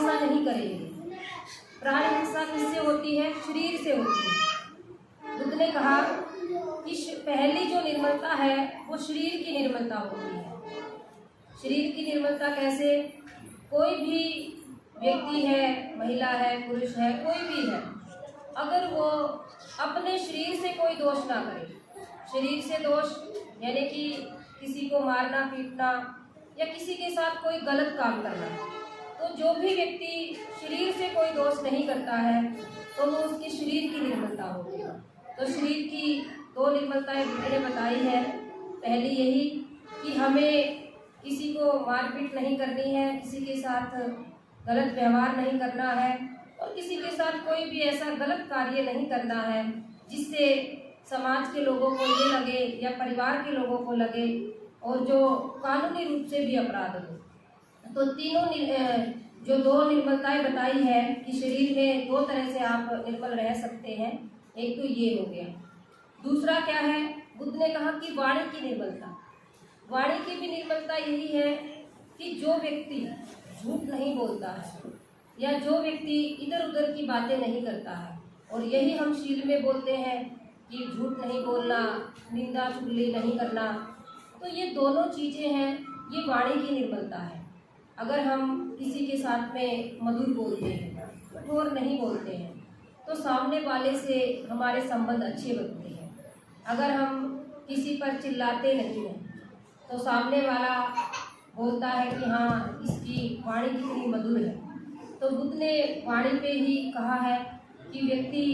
हिंसा नहीं करेंगे। प्राणी हिंसा किससे होती है? शरीर से होती है। बुद्ध ने कहा कि पहली जो निर्मलता है वो शरीर की निर्मलता होती है। शरीर की निर्मलता कैसे? कोई भी व्यक्ति है, महिला है, पुरुष है, कोई भी है, अगर वो अपने शरीर से कोई दोष ना करे, शरीर से दोष यानी कि किसी को मारना पीटना या किसी के साथ कोई गलत काम करना, तो जो भी व्यक्ति शरीर से कोई दोष नहीं करता है तो वो उसकी शरीर की निर्मलता होगी। तो शरीर की दो निर्मलताएं बुद्ध ने बताई है। पहली यही कि हमें किसी को मारपीट नहीं करनी है, किसी के साथ गलत व्यवहार नहीं करना है और किसी के साथ कोई भी ऐसा गलत कार्य नहीं करना है जिससे समाज के लोगों को ये लगे या परिवार के लोगों को लगे और जो कानूनी रूप से भी अपराध हो। तो तीनों जो दो निर्मलताएं बताई है कि शरीर में दो तरह से आप निर्मल रह सकते हैं, एक तो ये हो गया। दूसरा क्या है? बुद्ध ने कहा कि वाणी की निर्मलता। वाणी की भी निर्मलता यही है कि जो व्यक्ति झूठ नहीं बोलता है या जो व्यक्ति इधर उधर की बातें नहीं करता है, और यही हम शील में बोलते हैं कि झूठ नहीं बोलना, निंदा चुगली नहीं करना, तो ये दोनों चीज़ें हैं, ये वाणी की निर्मलता है। अगर हम किसी के साथ में मधुर बोलते हैं, कठोर नहीं बोलते हैं, तो सामने वाले से हमारे संबंध अच्छे बनते हैं। अगर हम किसी पर चिल्लाते नहीं हैं तो सामने वाला बोलता है कि हाँ, इसकी वाणी कितनी मधुर है। तो बुद्ध ने वाणी पे ही कहा है कि व्यक्ति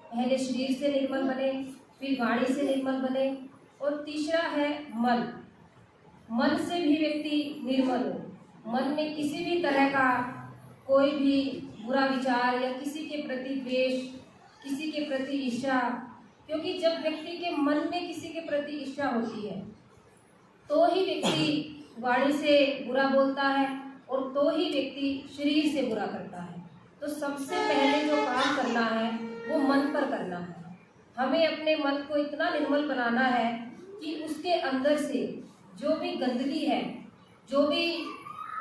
पहले शरीर से निर्मल बने, फिर वाणी से निर्मल बने, और तीसरा है मन। मन से भी व्यक्ति निर्मल हो। मन में किसी भी तरह का कोई भी बुरा विचार या किसी के प्रति द्वेष, किसी के प्रति ईर्ष्या, क्योंकि जब व्यक्ति के मन में किसी के प्रति ईर्ष्या होती है तो ही व्यक्ति वाणी से बुरा बोलता है और तो ही व्यक्ति शरीर से बुरा करता है। तो सबसे पहले जो काम करना है वो मन पर करना है। हमें अपने मन को इतना निर्मल बनाना है कि उसके अंदर से जो भी गंदगी है, जो भी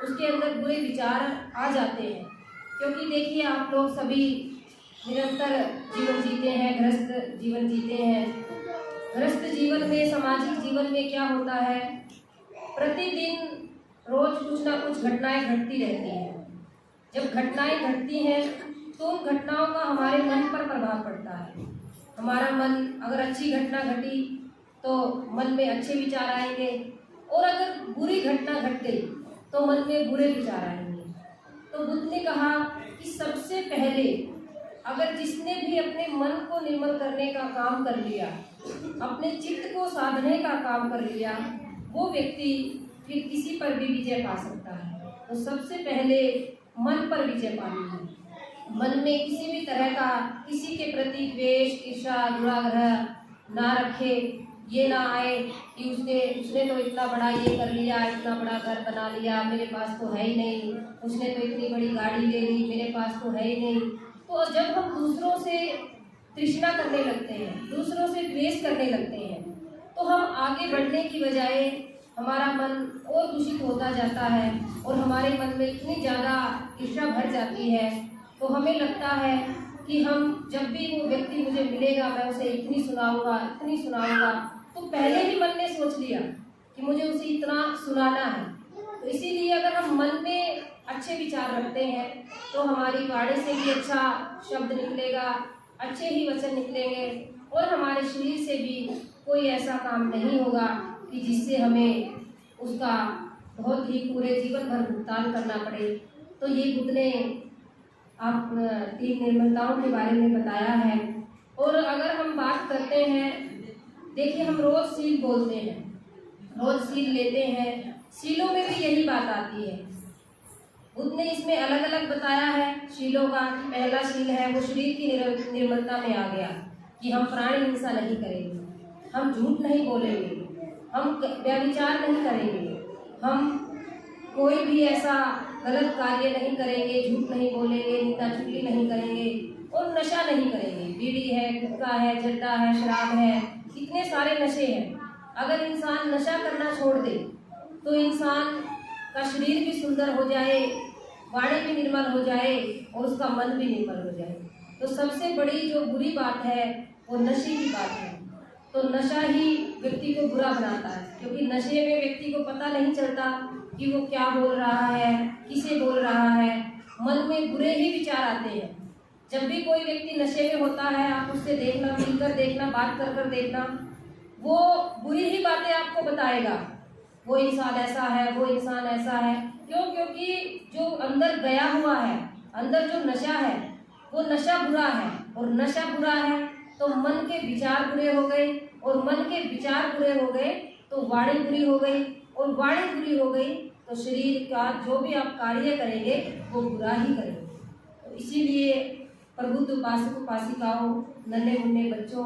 उसके अंदर बुरे विचार आ जाते हैं, क्योंकि देखिए आप लोग सभी निरंतर जीवन जीते हैं, गृहस्थ जीवन जीते हैं। गृहस्थ जीवन में, सामाजिक जीवन में क्या होता है, प्रतिदिन रोज कुछ ना कुछ घटनाएं घटती रहती हैं। जब घटनाएं घटती हैं तो उन घटनाओं का हमारे मन पर प्रभाव पड़ता है। हमारा मन, अगर अच्छी घटना घटी तो मन में अच्छे विचार आएंगे, और अगर बुरी घटना घट गई तो मन में बुरे विचार आएंगे। तो बुद्ध ने कहा कि सबसे पहले अगर जिसने भी अपने मन को निर्मल करने का काम कर लिया, अपने चित्त को साधने का काम कर लिया, वो व्यक्ति फिर किसी पर भी विजय पा सकता है। तो सबसे पहले मन पर विजय पानी है। मन में किसी भी तरह का किसी के प्रति द्वेष, ईर्ष्या, दुराग्रह ना रखे। ये ना आए कि उसने तो इतना बड़ा ये कर लिया, इतना बड़ा घर बना लिया, मेरे पास तो है ही नहीं, उसने तो इतनी बड़ी गाड़ी ले ली, मेरे पास तो है ही नहीं। तो जब हम दूसरों से तृष्णा करने लगते हैं, दूसरों से द्वेष करने लगते हैं, तो हम आगे बढ़ने की बजाय हमारा मन और दूषित होता जाता है और हमारे मन में इतनी ज़्यादा ईर्ष्या भर जाती है। तो हमें लगता है कि हम जब भी वो व्यक्ति मुझे मिलेगा मैं उसे इतनी सुनाऊंगा, इतनी सुनाऊंगा। तो पहले ही मन ने सोच लिया कि मुझे उसे इतना सुनाना है। तो इसीलिए अगर हम मन में अच्छे विचार रखते हैं तो हमारी वाणी से भी अच्छा शब्द निकलेगा, अच्छे ही वचन निकलेंगे, और हमारे शरीर से भी कोई ऐसा काम नहीं होगा कि जिससे हमें उसका बहुत ही पूरे जीवन भर भुगतान करना पड़े। तो ये बुद्ध ने आप 3 निर्मलताओं के बारे में बताया है। और अगर हम बात करते हैं, देखिए हम रोज सील बोलते हैं, रोज सील लेते हैं, सीलों में भी यही बात आती है। बुद्ध ने इसमें अलग अलग बताया है शीलों का। पहला शील है वो शरीर की निर्मलता में आ गया कि हम प्राणी हिंसा नहीं करेंगे, हम झूठ नहीं बोलेंगे, हम व्यभिचार नहीं करेंगे, हम कोई भी ऐसा गलत कार्य नहीं करेंगे, झूठ नहीं बोलेंगे, निंदा चुगली नहीं करेंगे और नशा नहीं करेंगे। बीड़ी है, गुटखा है, जर्दा है, शराब है, इतने सारे नशे हैं। अगर इंसान नशा करना छोड़ दे तो इंसान का शरीर भी सुंदर हो जाए, वाणी भी निर्मल हो जाए और उसका मन भी निर्मल हो जाए। तो सबसे बड़ी जो बुरी बात है वो नशे की बात है। तो नशा ही व्यक्ति को बुरा बनाता है, क्योंकि नशे में व्यक्ति को पता नहीं चलता कि वो क्या बोल रहा है, किसे बोल रहा है। मन में बुरे ही विचार आते हैं। जब भी कोई व्यक्ति नशे में होता है, आप उससे देखना, मिलकर देखना, बात कर कर देखना, वो बुरी ही बातें आपको बताएगा। वो इंसान ऐसा है, वो इंसान ऐसा है। क्यों? क्योंकि जो अंदर गया हुआ है, अंदर जो नशा है, वो नशा बुरा है। और नशा बुरा है तो मन के विचार बुरे हो गए, और मन के विचार बुरे हो गए तो वाणी बुरी हो गई, और वाणी बुरी हो गई तो शरीर का जो भी आप कार्य करेंगे वो बुरा ही करेंगे। तो इसीलिए प्रबुद्ध उपासक उपासिकाओं, नन्हे मुन्ने बच्चों,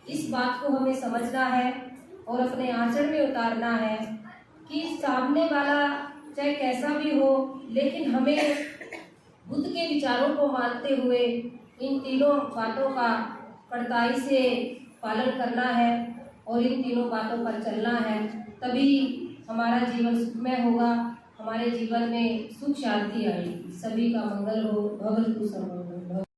इस बात को हमें समझना है और अपने आचरण में उतारना है कि सामने वाला चाहे कैसा भी हो, लेकिन हमें बुद्ध के विचारों को मानते हुए इन तीनों बातों का कड़ाई से पालन करना है और इन तीनों बातों पर चलना है। तभी हमारा जीवन सुखमय होगा, हमारे जीवन में सुख शांति आएगी। सभी का मंगल हो। भवतु सर्वमंगलम्।